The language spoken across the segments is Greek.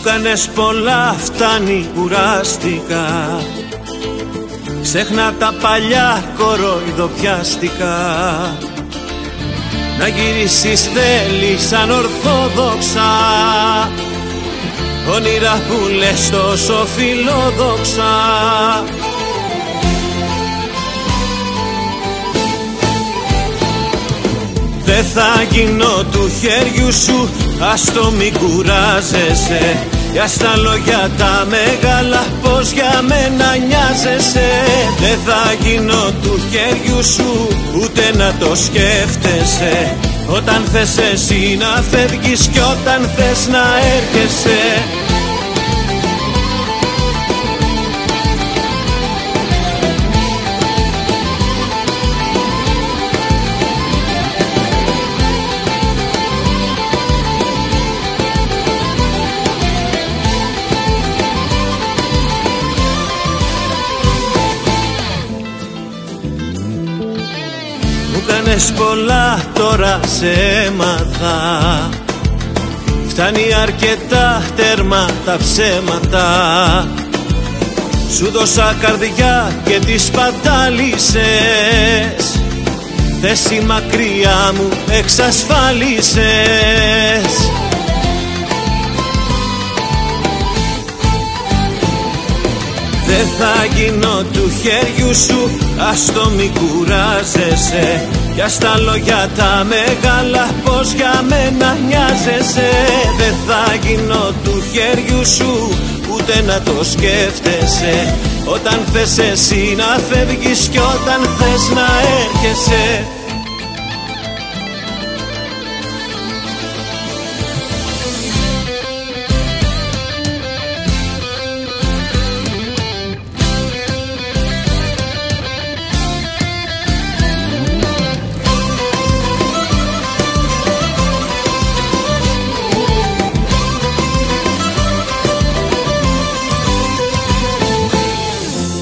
Μου κάνες πολλά, φτάνει, κουράστηκα. Ξέχνα τα παλιά κοροϊδοπιάστηκα. Να γυρίσεις θέλεις ανορθόδοξα, όνειρα που λες τόσο φιλόδοξα. Δεν θα γίνω του χέριου σου, άστο μη κουράζεσαι. Για στα λόγια τα μεγάλα πως για μένα νοιάζεσαι. Δεν θα γίνω του χέριου σου, ούτε να το σκέφτεσαι. Όταν θες εσύ να φεύγεις κι όταν θες να έρχεσαι. Μου κάνες πολλά, τώρα σε έμαθα. Φτάνει αρκετά, τέρμα τα ψέματα. Σου δώσα καρδιά και τη σπατάλησες. Θέση μακριά μου εξασφάλισες. Δεν θα γίνω του χέριου σου, άστο μη κουράζεσαι. Για στα λόγια τα μεγάλα πως για μένα νοιάζεσαι. Δεν θα γίνω του χέριου σου, ούτε να το σκέφτεσαι. Όταν θες εσύ να φεύγεις κι όταν θες να έρχεσαι.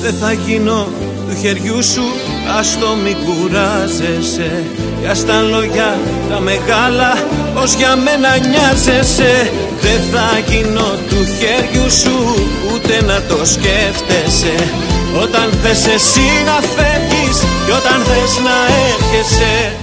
Δεν θα γίνω του χεριού σου, άστο μη κουράζεσαι. Για στα λόγια τα μεγάλα πως για μένα νοιάζεσαι. Δεν θα γίνω του χεριού σου, ούτε να το σκέφτεσαι. Όταν θες εσύ να φεύγεις κι όταν θες να έρχεσαι.